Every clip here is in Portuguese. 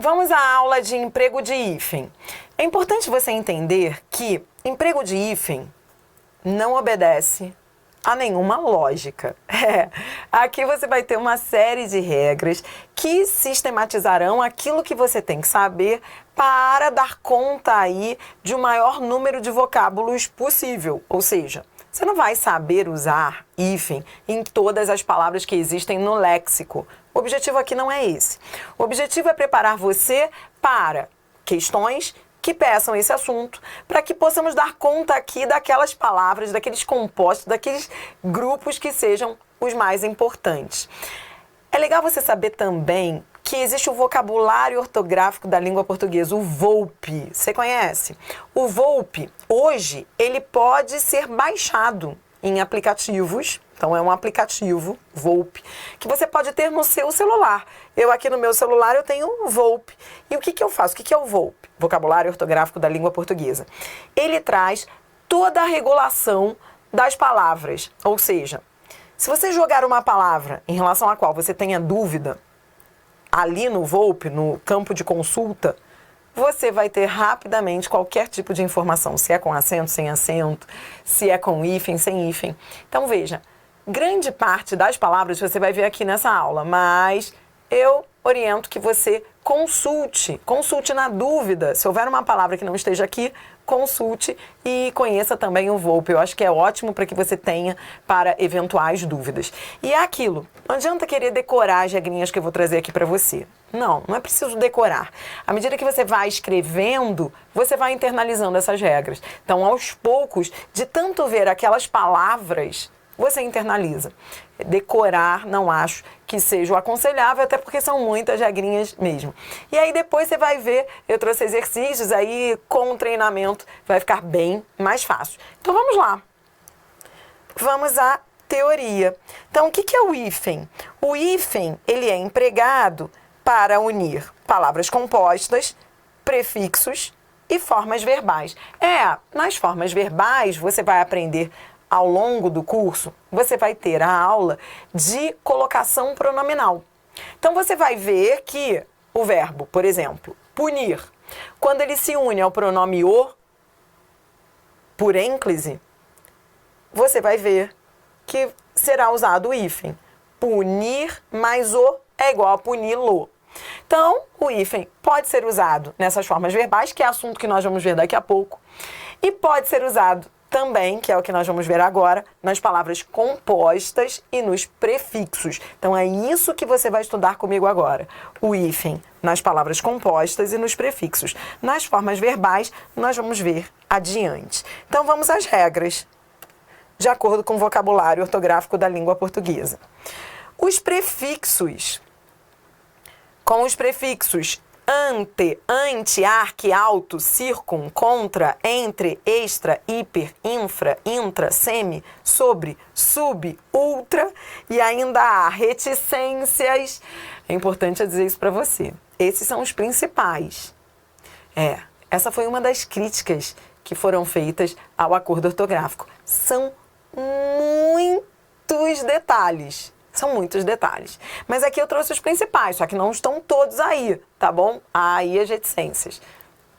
Vamos à aula de emprego de hífen. É importante você entender que emprego de hífen não obedece a nenhuma lógica. Aqui você vai ter uma série de regras que sistematizarão aquilo que você tem que saber para dar conta aí de um maior número de vocábulos possível. Ou seja, você não vai saber usar hífen em todas as palavras que existem no léxico. O objetivo aqui não é esse. O objetivo é preparar você para questões que peçam esse assunto, para que possamos dar conta aqui daquelas palavras, daqueles compostos, daqueles grupos que sejam os mais importantes. É legal você saber também que existe o vocabulário ortográfico da língua portuguesa, o VOLP. Você conhece? O VOLP, hoje, ele pode ser baixado em aplicativos. Então, é um aplicativo, VOLP, que você pode ter no seu celular. Eu aqui no meu celular, eu tenho o VOLP. E o que eu faço? O que é o VOLP? Vocabulário Ortográfico da Língua Portuguesa. Ele traz toda a regulação das palavras. Ou seja, se você jogar uma palavra em relação à qual você tenha dúvida, ali no VOLP, no campo de consulta, você vai ter rapidamente qualquer tipo de informação. Se é com acento, sem acento, se é com hífen, sem hífen. Então, veja, grande parte das palavras você vai ver aqui nessa aula, mas eu oriento que você consulte na dúvida. Se houver uma palavra que não esteja aqui, consulte e conheça também o VOLP. Eu acho que é ótimo para que você tenha para eventuais dúvidas. E é aquilo, não adianta querer decorar as regrinhas que eu vou trazer aqui para você. Não é preciso decorar. À medida que você vai escrevendo, você vai internalizando essas regras. Então, aos poucos, de tanto ver aquelas palavras, você internaliza. Decorar, não acho que seja o aconselhável, até porque são muitas regrinhas mesmo. E aí depois você vai ver, eu trouxe exercícios, aí com o treinamento vai ficar bem mais fácil. Então vamos lá. Vamos à teoria. Então o que é o hífen? O hífen, ele é empregado para unir palavras compostas, prefixos e formas verbais. Nas formas verbais você vai aprender ao longo do curso, você vai ter a aula de colocação pronominal. Então, você vai ver que o verbo, por exemplo, punir, quando ele se une ao pronome o, por ênclise, você vai ver que será usado o hífen. Punir mais o é igual a punir-lo. Então, o hífen pode ser usado nessas formas verbais, que é assunto que nós vamos ver daqui a pouco, e pode ser usado também, que é o que nós vamos ver agora, nas palavras compostas e nos prefixos. Então, é isso que você vai estudar comigo agora. O hífen nas palavras compostas e nos prefixos. Nas formas verbais, nós vamos ver adiante. Então, vamos às regras, de acordo com o vocabulário ortográfico da língua portuguesa. Os prefixos. Com os prefixos ante, arque, alto, circun, contra, entre, extra, hiper, infra, intra, semi, sobre, sub, ultra e ainda há reticências. É importante dizer isso para você. Esses são os principais. Essa foi uma das críticas que foram feitas ao acordo ortográfico. São muitos detalhes. São muitos detalhes. Mas aqui eu trouxe os principais, só que não estão todos aí, tá bom? Aí as reticências.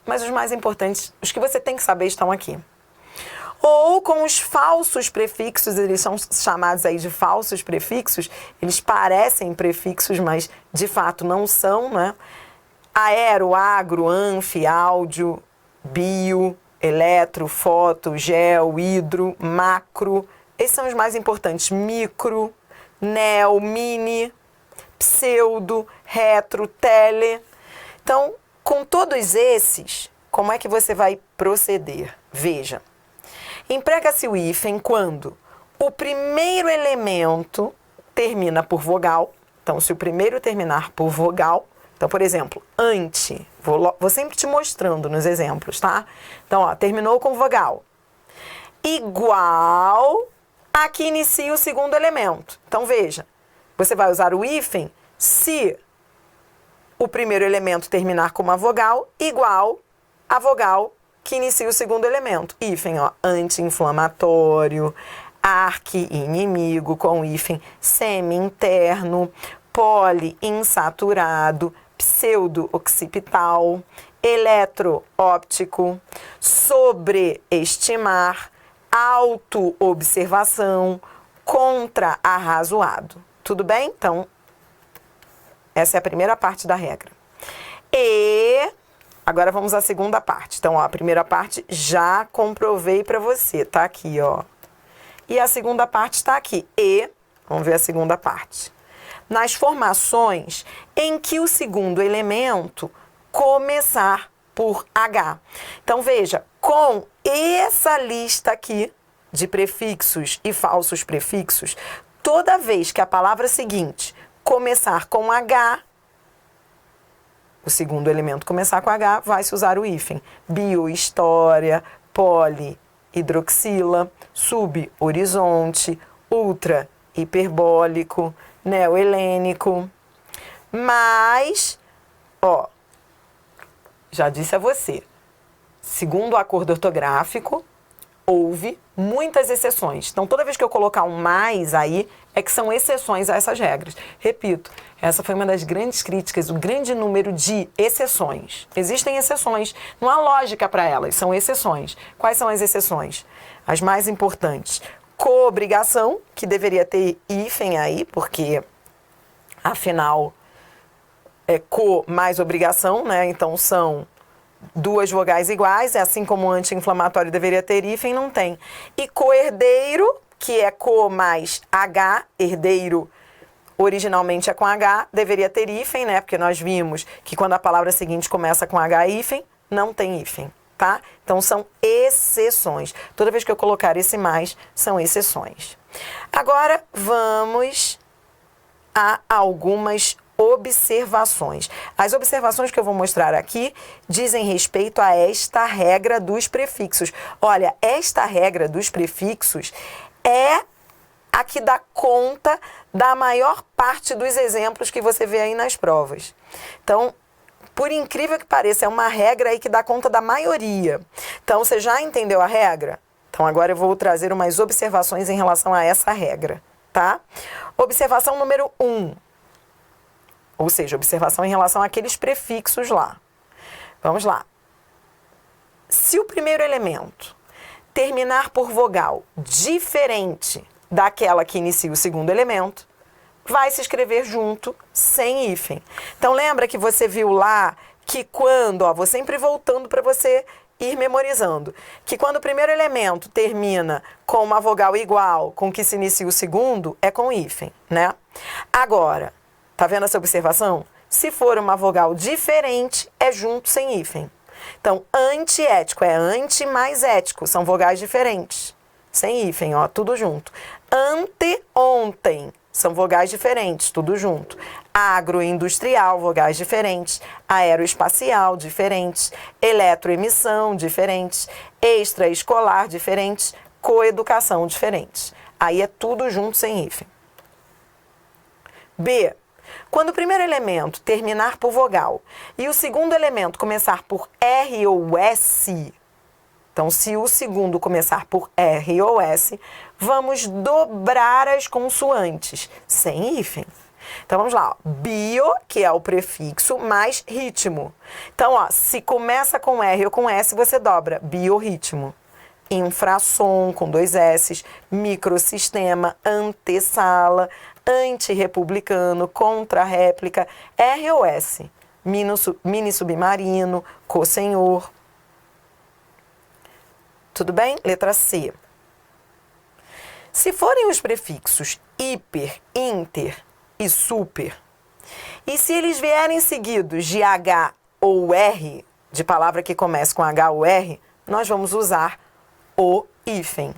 Mas os mais importantes, os que você tem que saber, estão aqui. Ou com os falsos prefixos, eles são chamados aí de falsos prefixos, eles parecem prefixos, mas de fato não são, né? Aero, agro, anfi, áudio, bio, eletro, foto, gel, hidro, macro. Esses são os mais importantes. Micro, neo, mini, pseudo, retro, tele. Então, com todos esses, como é que você vai proceder? Veja, emprega-se o hífen quando o primeiro elemento termina por vogal. Então, se o primeiro terminar por vogal, então, por exemplo, ante, vou sempre te mostrando nos exemplos, tá? Então, terminou com vogal. Igual a que inicia o segundo elemento. Então, veja, você vai usar o hífen se o primeiro elemento terminar com uma vogal igual a vogal que inicia o segundo elemento. Hífen, anti-inflamatório, arqui-inimigo, com hífen semi-interno, poli-insaturado, pseudo-occipital, eletroóptico, sobreestimar, auto-observação, contra-arrazoado. Tudo bem? Então, essa é a primeira parte da regra. E agora vamos à segunda parte. Então, ó, a primeira parte já comprovei para você, tá aqui, ó. E a segunda parte está aqui. E, vamos ver a segunda parte. Nas formações em que o segundo elemento começar por H. Então, veja, com essa lista aqui de prefixos e falsos prefixos, toda vez que a palavra seguinte começar com H, o segundo elemento começar com H, vai se usar o hífen. Biohistória, polihidroxila, subhorizonte, ultra hiperbólico, neohelênico. Mas, ó, já disse a você, segundo o acordo ortográfico, houve muitas exceções. Então, toda vez que eu colocar um mais aí, é que são exceções a essas regras. Repito, essa foi uma das grandes críticas, o grande número de exceções. Existem exceções, não há lógica para elas, são exceções. Quais são as exceções? As mais importantes. Coobrigação, que deveria ter hífen aí, porque, afinal, é co mais obrigação, né? Então, são duas vogais iguais, assim como o anti-inflamatório deveria ter hífen, não tem. E coherdeiro, que é co mais H, herdeiro originalmente é com H, deveria ter hífen, né? Porque nós vimos que quando a palavra seguinte começa com H hífen, não tem hífen, tá? Então são exceções. Toda vez que eu colocar esse mais, são exceções. Agora vamos a algumas observações. As observações que eu vou mostrar aqui dizem respeito a esta regra dos prefixos. Olha, esta regra dos prefixos é a que dá conta da maior parte dos exemplos que você vê aí nas provas. Então, por incrível que pareça, é uma regra aí que dá conta da maioria. Então, você já entendeu a regra? Então, agora eu vou trazer umas observações em relação a essa regra, tá? Observação número 1. Ou seja, observação em relação àqueles prefixos lá. Vamos lá. Se o primeiro elemento terminar por vogal diferente daquela que inicia o segundo elemento, vai se escrever junto, sem hífen. Então, lembra que você viu lá que quando, ó, vou sempre voltando para você ir memorizando, que quando o primeiro elemento termina com uma vogal igual com que se inicia o segundo, é com hífen, né? Agora, tá vendo essa observação? Se for uma vogal diferente, é junto sem hífen. Então, antiético é anti mais ético, são vogais diferentes. Sem hífen, ó, tudo junto. Anteontem, são vogais diferentes, tudo junto. Agroindustrial, vogais diferentes. Aeroespacial, diferentes. Eletroemissão, diferentes. Extraescolar, diferentes. Coeducação, diferentes. Aí é tudo junto sem hífen. B. Quando o primeiro elemento terminar por vogal e o segundo elemento começar por R ou S, então se o segundo começar por R ou S, vamos dobrar as consoantes, sem hífen. Então vamos lá, ó. Bio, que é o prefixo, mais ritmo. Então, ó, se começa com R ou com S, você dobra, biorritmo. Infrassom, com 2 S, microsistema, antessala, antirrepublicano, contra-réplica, R ou S, mini submarino, co-senhor. Tudo bem? Letra C. Se forem os prefixos hiper, inter e super, e se eles vierem seguidos de H ou R, de palavra que começa com H ou R, nós vamos usar o hífen.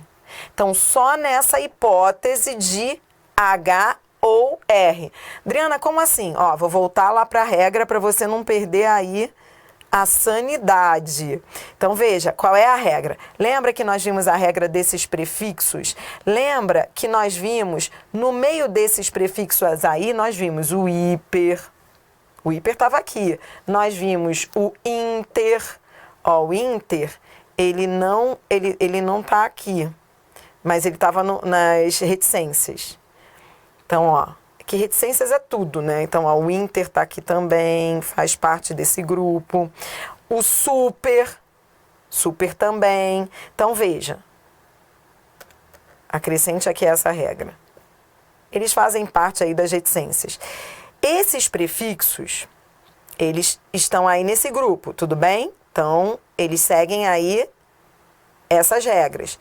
Então, só nessa hipótese de H ou R. Adriana, como assim? Ó, vou voltar lá para a regra para você não perder aí a sanidade. Então, veja, qual é a regra? Lembra que nós vimos a regra desses prefixos? Lembra que nós vimos, no meio desses prefixos aí, nós vimos o hiper. O hiper estava aqui. Nós vimos o inter. Ó, o inter, ele não tá aqui, mas ele estava nas reticências. Então, ó, que reticências é tudo, né? Então, ó, o inter tá aqui também, faz parte desse grupo. O super também. Então, veja. Acrescente aqui essa regra. Eles fazem parte aí das reticências. Esses prefixos, eles estão aí nesse grupo, tudo bem? Então, eles seguem aí essas regras.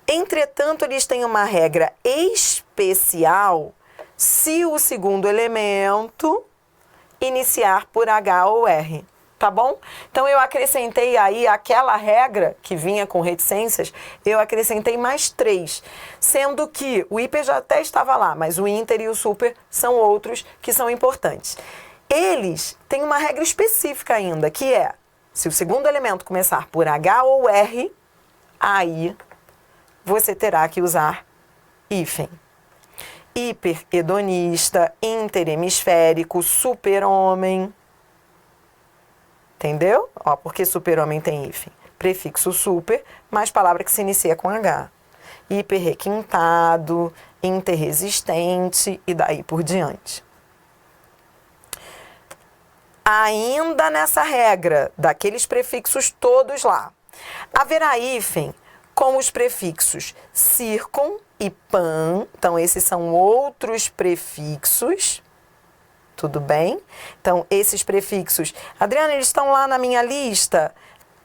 Entretanto, eles têm uma regra especial se o segundo elemento iniciar por H ou R, tá bom? Então, eu acrescentei aí aquela regra que vinha com reticências, eu acrescentei mais 3, sendo que o hiper já até estava lá, mas o inter e o super são outros que são importantes. Eles têm uma regra específica ainda, que é, se o segundo elemento começar por H ou R, aí você terá que usar hífen. Hiperhedonista, interhemisférico, super-homem. Entendeu? Ó, porque super-homem tem hífen. Prefixo super, mais palavra que se inicia com H. Hiperrequintado, interresistente e daí por diante. Ainda nessa regra, daqueles prefixos todos lá, haverá hífen com os prefixos circun e pan. Então, esses são outros prefixos. Tudo bem? Então, esses prefixos... Adriana, eles estão lá na minha lista?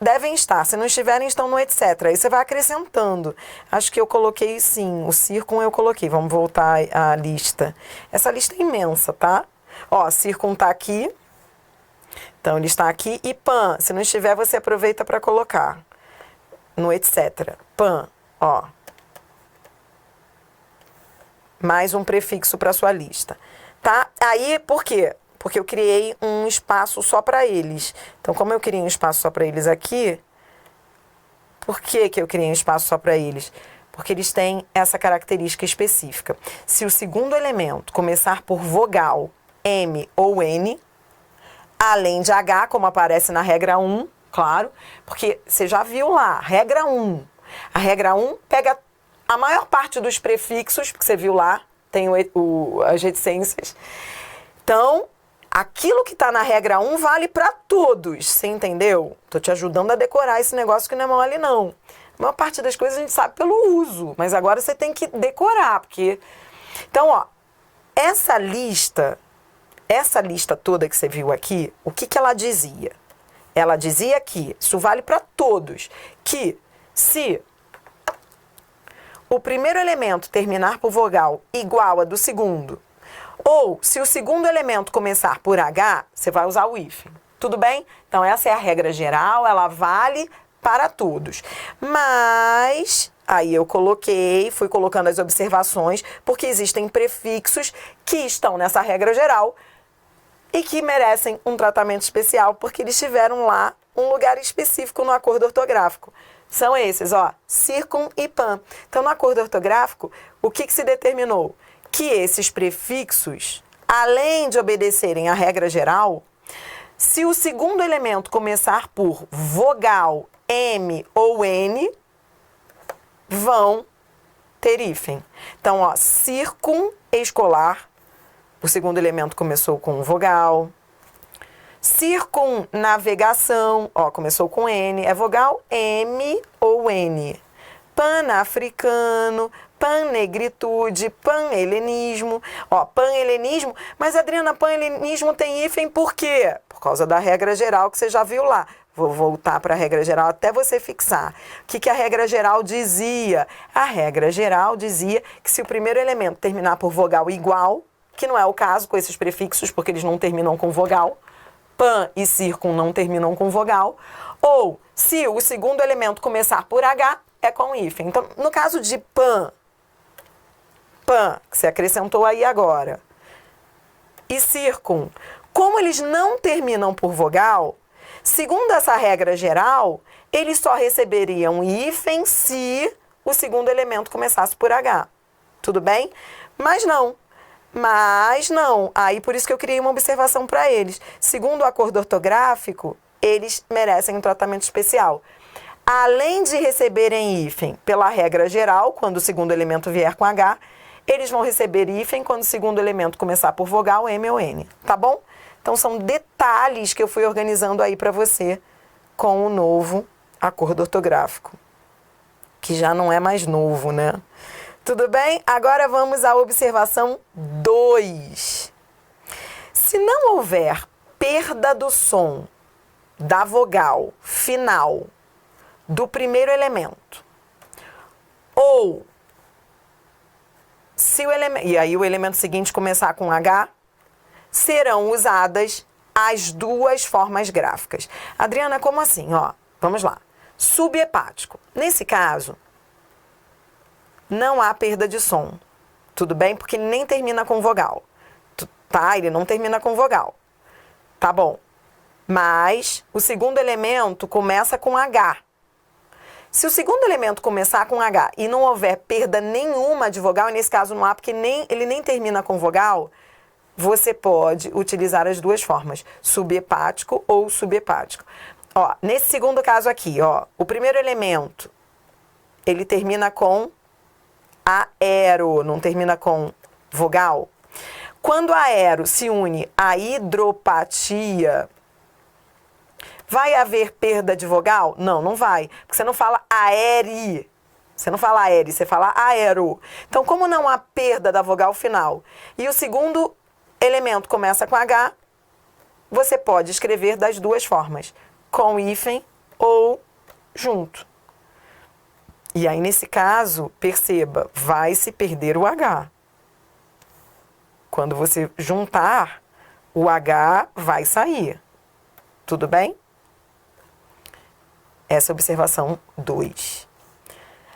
Devem estar. Se não estiverem, estão no etc. Aí você vai acrescentando. Acho que eu coloquei sim. O circun eu coloquei. Vamos voltar à lista. Essa lista é imensa, tá? Ó, circun tá aqui. Então, ele está aqui. E pan, se não estiver, você aproveita para colocar no etc. Pan, ó. Mais um prefixo para sua lista. Tá? Aí, por quê? Porque eu criei um espaço só para eles. Então, como eu criei um espaço só para eles aqui, por que eu criei um espaço só para eles? Porque eles têm essa característica específica. Se o segundo elemento começar por vogal M ou N, além de H, como aparece na regra 1, claro, porque você já viu lá, regra 1. A regra 1 pega a maior parte dos prefixos, porque você viu lá, tem as reticências. Então, aquilo que está na regra 1 vale para todos, você entendeu? Estou te ajudando a decorar esse negócio que não é mole, não. A maior parte das coisas a gente sabe pelo uso, mas agora você tem que decorar, porque... Então, ó, essa lista toda que você viu aqui, o que ela dizia? Ela dizia que, isso vale para todos, que se o primeiro elemento terminar por vogal igual a do segundo, ou se o segundo elemento começar por H, você vai usar o hífen. Tudo bem? Então, essa é a regra geral, ela vale para todos. Mas, aí eu fui colocando as observações, porque existem prefixos que estão nessa regra geral e que merecem um tratamento especial, porque eles tiveram lá um lugar específico no acordo ortográfico. São esses, ó, circun e pan. Então, no acordo ortográfico, o que se determinou? Que esses prefixos, além de obedecerem à regra geral, se o segundo elemento começar por vogal M ou N, vão ter hífen. Então, ó, circunescolar, o segundo elemento começou com vogal. Circunnavegação, ó, começou com N, é vogal M ou N. Panafricano, pannegritude, panhelenismo. Ó, panhelenismo, mas Adriana, panhelenismo tem hífen por quê? Por causa da regra geral que você já viu lá. Vou voltar para a regra geral até você fixar. O que a regra geral dizia? A regra geral dizia que se o primeiro elemento terminar por vogal igual, que não é o caso com esses prefixos, porque eles não terminam com vogal, pan e circun não terminam com vogal, ou se o segundo elemento começar por H, é com hífen. Então, no caso de pan, que você acrescentou aí agora, e circun, como eles não terminam por vogal, segundo essa regra geral, eles só receberiam hífen se o segundo elemento começasse por H. Tudo bem? Mas não. Aí por isso que eu criei uma observação para eles. Segundo o acordo ortográfico, eles merecem um tratamento especial. Além de receberem hífen pela regra geral, quando o segundo elemento vier com H, eles vão receber hífen quando o segundo elemento começar por vogal, M ou N, tá bom? Então, são detalhes que eu fui organizando aí para você com o novo acordo ortográfico, que já não é mais novo, né? Tudo bem? Agora vamos à observação 2. Se não houver perda do som da vogal final do primeiro elemento, ou se o elemento, e aí o elemento seguinte começar com H, serão usadas as duas formas gráficas. Adriana, como assim? Ó, vamos lá. Subhepático. Nesse caso, não há perda de som. Tudo bem? Porque ele nem termina com vogal. Tá? Ele não termina com vogal. Tá bom. Mas o segundo elemento começa com H. Se o segundo elemento começar com H e não houver perda nenhuma de vogal, e nesse caso não há, porque ele nem termina com vogal, você pode utilizar as duas formas, subhepático ou subhepático. Ó, nesse segundo caso aqui, ó, o primeiro elemento, ele termina com aero, não termina com vogal. Quando aero se une à hidropatia, vai haver perda de vogal? Não, não vai. Porque você não fala aere. Você não fala aere, você fala aero. Então, como não há perda da vogal final e o segundo elemento começa com H, você pode escrever das duas formas, com hífen ou junto. E aí, nesse caso, perceba, vai se perder o H. Quando você juntar, o H vai sair. Tudo bem? Essa é a observação 2.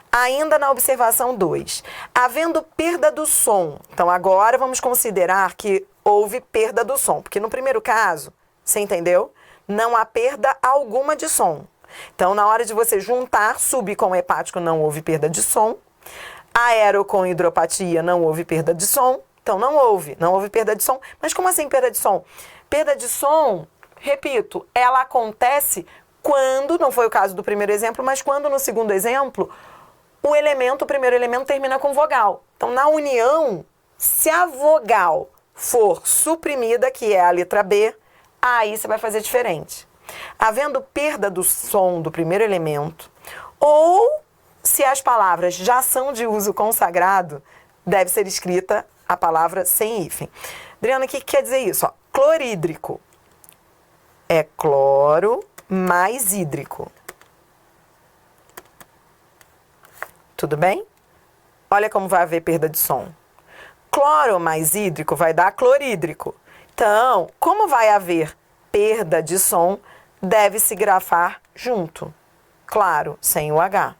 Ainda na observação 2, havendo perda do som. Então, agora vamos considerar que houve perda do som. Porque no primeiro caso, você entendeu? Não há perda alguma de som. Então, na hora de você juntar sub com hepático, não houve perda de som. Aero com hidropatia, não houve perda de som. Então, não houve perda de som. Mas como assim perda de som? Perda de som, repito, ela acontece quando, não foi o caso do primeiro exemplo, mas quando no segundo exemplo, o primeiro elemento termina com vogal. Então, na união, se a vogal for suprimida, que é a letra B, aí você vai fazer diferente. Havendo perda do som do primeiro elemento, ou se as palavras já são de uso consagrado, deve ser escrita a palavra sem hífen. Adriana, o que quer dizer isso? Ó, clorídrico é cloro mais hídrico. Tudo bem? Olha como vai haver perda de som. Cloro mais hídrico vai dar clorídrico. Então, como vai haver perda de som, deve-se grafar junto. Claro, sem o H.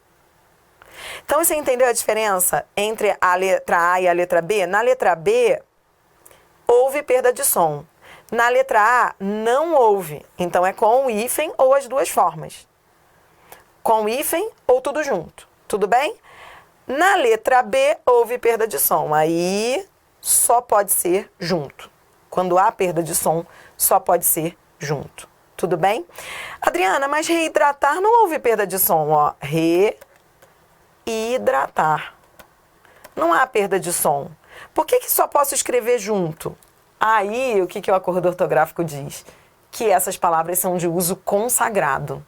Então, você entendeu a diferença entre a letra A e a letra B? Na letra B, houve perda de som. Na letra A, não houve. Então, é com o hífen ou as duas formas. Com o hífen ou tudo junto. Tudo bem? Na letra B, houve perda de som. Aí, só pode ser junto. Quando há perda de som, só pode ser junto. Tudo bem? Adriana, mas reidratar não houve perda de som, ó. Reidratar. Não há perda de som. Por que só posso escrever junto? Aí, o que o acordo ortográfico diz? Que essas palavras são de uso consagrado.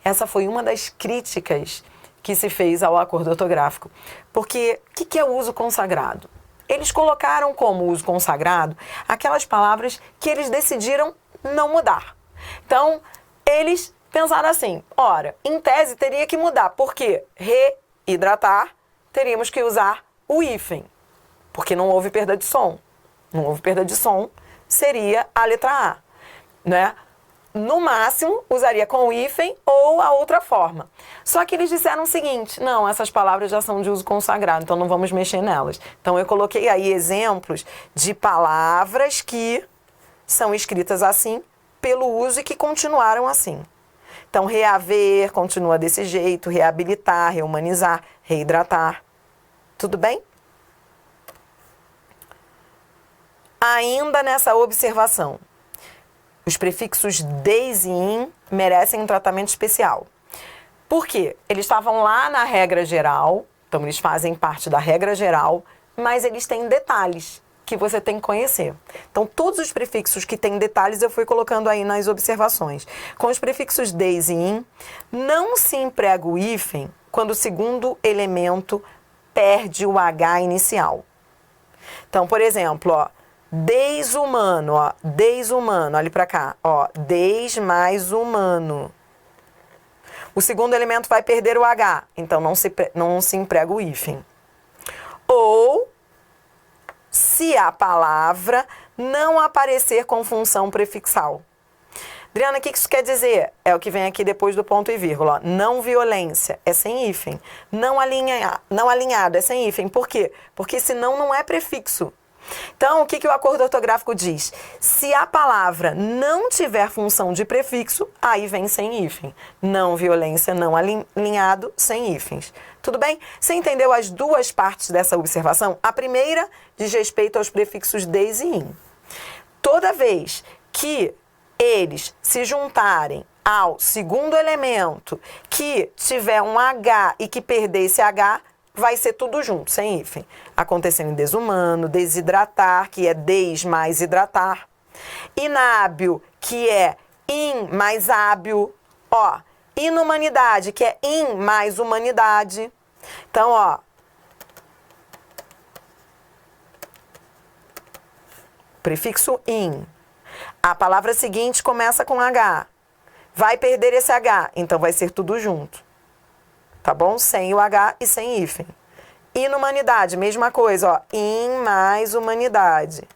Essa foi uma das críticas que se fez ao acordo ortográfico. Porque o que é o uso consagrado? Eles colocaram como uso consagrado aquelas palavras que eles decidiram não mudar. Então, eles pensaram assim, ora, em tese teria que mudar, porque reidratar, teríamos que usar o hífen, porque não houve perda de som. Não houve perda de som, seria a letra A, né? No máximo, usaria com o hífen ou a outra forma. Só que eles disseram o seguinte, não, essas palavras já são de uso consagrado, então não vamos mexer nelas. Então, eu coloquei aí exemplos de palavras que são escritas assim, pelo uso e que continuaram assim. Então, reaver continua desse jeito, reabilitar, reumanizar, reidratar. Tudo bem? Ainda nessa observação, os prefixos des e in merecem um tratamento especial. Por quê? Eles estavam lá na regra geral, então eles fazem parte da regra geral, mas eles têm detalhes que você tem que conhecer. Então, todos os prefixos que têm detalhes eu fui colocando aí nas observações. Com os prefixos des e in, não se emprega o hífen quando o segundo elemento perde o H inicial. Então, por exemplo, ó, desumano, ó, desumano, olha pra cá, ó, des mais humano. O segundo elemento vai perder o H, então não se emprega o hífen. Ou se a palavra não aparecer com função prefixal. Adriana, o que isso quer dizer? É o que vem aqui depois do ponto e vírgula. Não violência, é sem hífen. Não alinhado, é sem hífen. Por quê? Porque senão não é prefixo. Então, o que o acordo ortográfico diz? Se a palavra não tiver função de prefixo, aí vem sem hífen. Não violência, não alinhado, sem hífens. Tudo bem? Você entendeu as duas partes dessa observação? A primeira diz respeito aos prefixos des e in. Toda vez que eles se juntarem ao segundo elemento que tiver um H e que perder esse H, vai ser tudo junto, sem hífen. Acontecendo em desumano, desidratar, que é des mais hidratar. Inábil, que é in mais hábil. Ó, inumanidade, que é in mais humanidade. Então, ó. Prefixo in. A palavra seguinte começa com H. Vai perder esse H, então vai ser tudo junto. Tá bom? Sem o H e sem hífen. Inumanidade, mesma coisa, ó. In mais humanidade.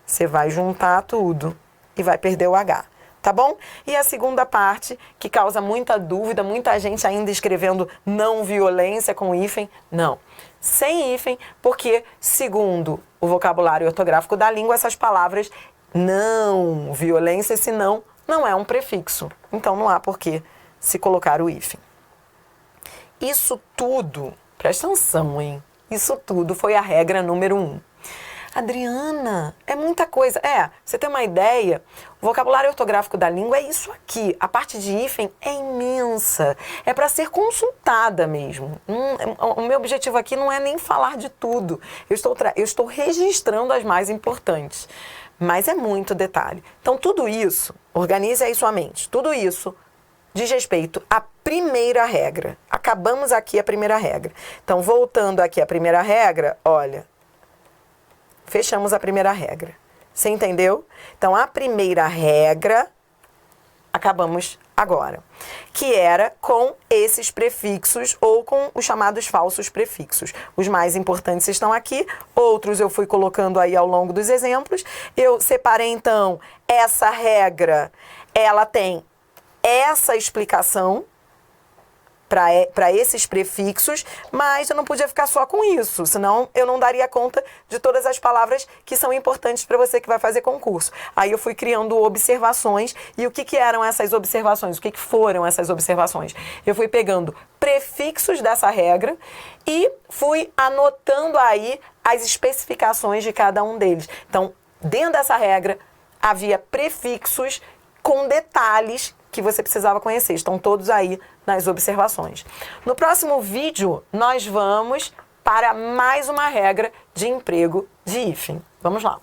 Você vai juntar tudo e vai perder o H. Tá bom? E a segunda parte, que causa muita dúvida, muita gente ainda escrevendo não violência com hífen. Não. Sem hífen, porque, segundo o vocabulário ortográfico da língua, essas palavras não violência, senão não é um prefixo. Então não há por que se colocar o hífen. Isso tudo, presta atenção, hein? Isso tudo foi a regra número 1. Adriana, é muita coisa. Você tem uma ideia? O vocabulário ortográfico da língua é isso aqui. A parte de hífen é imensa. É para ser consultada mesmo. O meu objetivo aqui não é nem falar de tudo. Eu estou registrando as mais importantes. Mas é muito detalhe. Então, tudo isso, organize aí sua mente. Tudo isso diz respeito à primeira regra. Acabamos aqui a primeira regra. Então, voltando aqui à primeira regra, olha, fechamos a primeira regra. Você entendeu? Então, a primeira regra, acabamos agora, que era com esses prefixos ou com os chamados falsos prefixos. Os mais importantes estão aqui, outros eu fui colocando aí ao longo dos exemplos. Eu separei, então, essa regra, ela tem essa explicação para esses prefixos, mas eu não podia ficar só com isso, senão eu não daria conta de todas as palavras que são importantes para você que vai fazer concurso. Aí eu fui criando observações, e o que eram essas observações? O que foram essas observações? Eu fui pegando prefixos dessa regra e fui anotando aí as especificações de cada um deles. Então, dentro dessa regra, havia prefixos com detalhes que você precisava conhecer. Estão todos aí nas observações. No próximo vídeo, nós vamos para mais uma regra de emprego de hífen. Vamos lá.